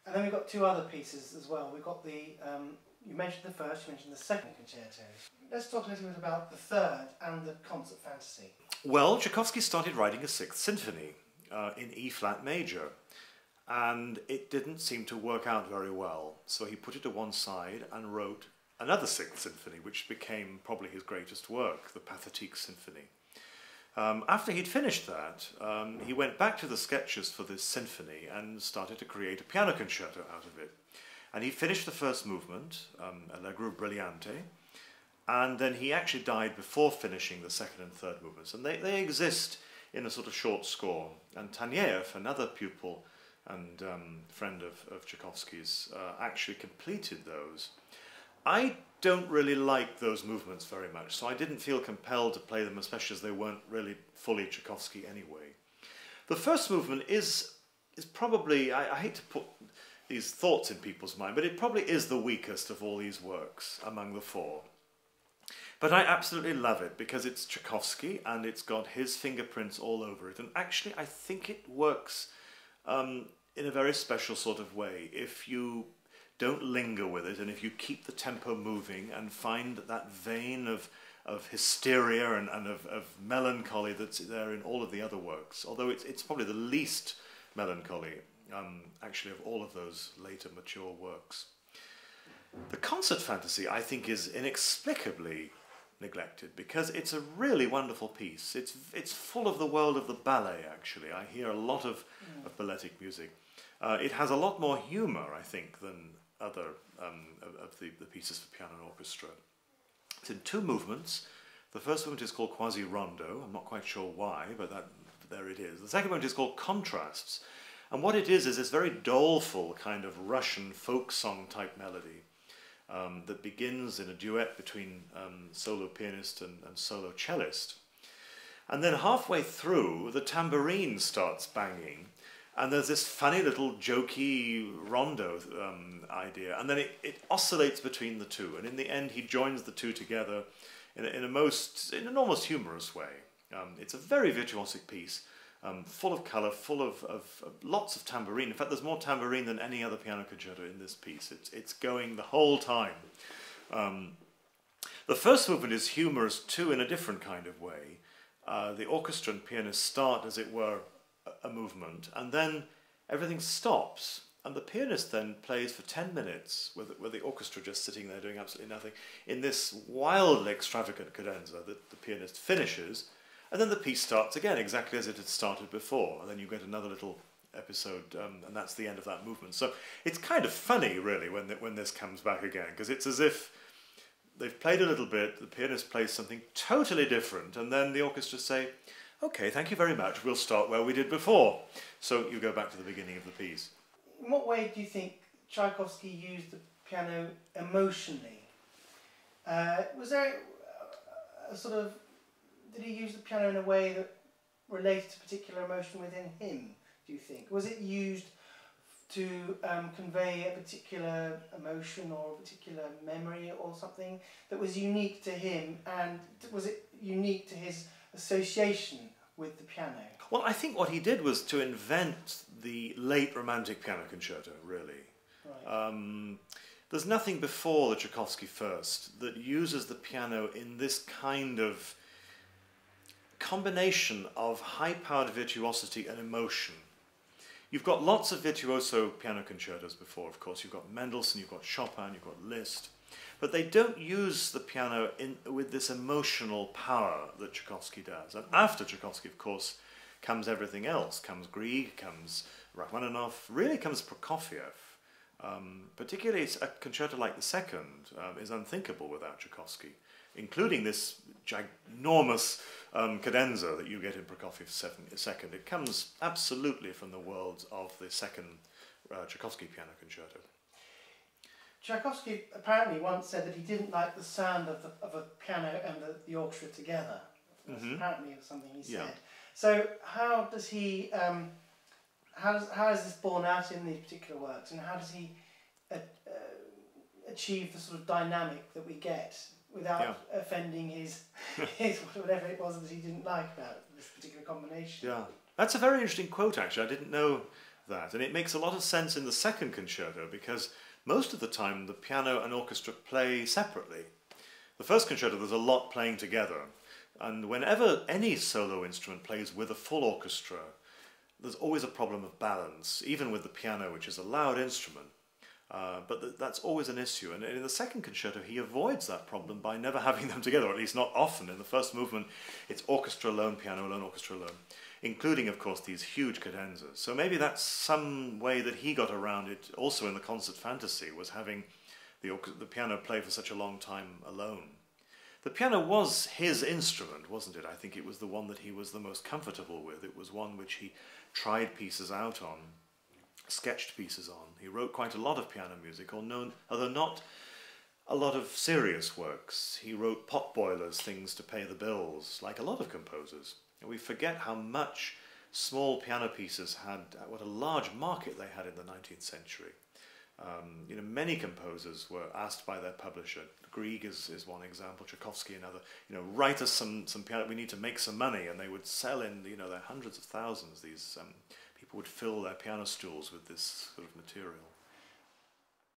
And then we've got two other pieces as well. We've got the, you mentioned the first, you mentioned the second concerto. Let's talk a little bit about the third and the concert fantasy. Well, Tchaikovsky started writing a Sixth Symphony in E-flat major, and it didn't seem to work out very well. So he put it to one side and wrote another Sixth Symphony, which became probably his greatest work, the Pathétique Symphony. After he'd finished that, he went back to the sketches for this symphony and started to create a piano concerto out of it. And he finished the first movement, Allegro Brillante, and then he actually died before finishing the second and third movements. And they exist in a sort of short score. And Taneyev, another pupil and friend of Tchaikovsky's, actually completed those. I don't really like those movements very much, so I didn't feel compelled to play them, especially as they weren't really fully Tchaikovsky anyway. The first movement is probably, I hate to put these thoughts in people's mind, but it probably is the weakest of all these works among the four. But I absolutely love it because it's Tchaikovsky and it's got his fingerprints all over it. And actually, I think it works in a very special sort of way. If you don't linger with it and if you keep the tempo moving and find that vein of hysteria and of melancholy that's there in all of the other works, although it's probably the least melancholy, actually, of all of those later mature works. The concert fantasy, I think, is inexplicably neglected because it's a really wonderful piece. It's full of the world of the ballet, actually. I hear a lot of balletic music. It has a lot more humour, I think, than other of the pieces for piano and orchestra. It's in two movements. The first movement is called Quasi Rondo. I'm not quite sure why, but there it is. The second movement is called Contrasts. And what it is this very doleful kind of Russian folk song type melody that begins in a duet between solo pianist and solo cellist. And then halfway through, the tambourine starts banging, and there's this funny little jokey rondo idea, and then it oscillates between the two, and in the end he joins the two together in an almost humorous way. It's a very virtuosic piece, full of colour, full of lots of tambourine. In fact, there's more tambourine than any other piano concerto in this piece. It's going the whole time. The first movement is humorous too in a different kind of way. The orchestra and pianist start, as it were, a movement, and then everything stops, and the pianist then plays for 10 minutes with the orchestra just sitting there doing absolutely nothing in this wildly extravagant cadenza that the pianist finishes. And then the piece starts again, exactly as it had started before. And then you get another little episode, and that's the end of that movement. So it's kind of funny, really, when this comes back again, because it's as if they've played a little bit, the pianist plays something totally different, and then the orchestra say, "Okay, thank you very much, we'll start where we did before." So you go back to the beginning of the piece. In what way do you think Tchaikovsky used the piano emotionally? Was there a sort of... Did he use the piano in a way that related to particular emotion within him, do you think? Was it used to convey a particular emotion or a particular memory or something that was unique to him, and was it unique to his association with the piano? Well, I think what he did was to invent the late Romantic piano concerto, really. Right. There's nothing before the Tchaikovsky first that uses the piano in this kind of combination of high-powered virtuosity and emotion. You've got lots of virtuoso piano concertos before, of course. You've got Mendelssohn, you've got Chopin, you've got Liszt. But they don't use the piano with this emotional power that Tchaikovsky does. And after Tchaikovsky, of course, comes everything else. Comes Grieg, comes Rachmaninoff, really comes Prokofiev. Particularly a concerto like the second is unthinkable without Tchaikovsky, including this ginormous cadenza that you get in Prokofiev's second. It comes absolutely from the world of the second Tchaikovsky piano concerto. Tchaikovsky apparently once said that he didn't like the sound of a piano and the orchestra together. That's apparently something he said. Yeah. So how does he... how is this borne out in these particular works, and how does he achieve the sort of dynamic that we get without offending his whatever it was that he didn't like about this particular combination? Yeah, that's a very interesting quote, actually. I didn't know that. And it makes a lot of sense in the second concerto because most of the time the piano and orchestra play separately. The first concerto, there's a lot playing together. And whenever any solo instrument plays with a full orchestra, there's always a problem of balance, even with the piano, which is a loud instrument. But that's always an issue. And in the second concerto, he avoids that problem by never having them together, or at least not often. In the first movement, it's orchestra alone, piano alone, orchestra alone, including, of course, these huge cadenzas. So maybe that's some way that he got around it also in the concert fantasy, was having the piano play for such a long time alone. The piano was his instrument, wasn't it? I think it was the one that he was the most comfortable with. It was one which he tried pieces out on, sketched pieces on. He wrote quite a lot of piano music, although not a lot of serious works. He wrote potboilers, things to pay the bills, like a lot of composers. And we forget how much small piano pieces had, what a large market they had in the 19th century. Many composers were asked by their publisher. Grieg is one example, Tchaikovsky another. Write us some piano. We need to make some money, and they would sell in their hundreds of thousands. These people would fill their piano stools with this sort of material.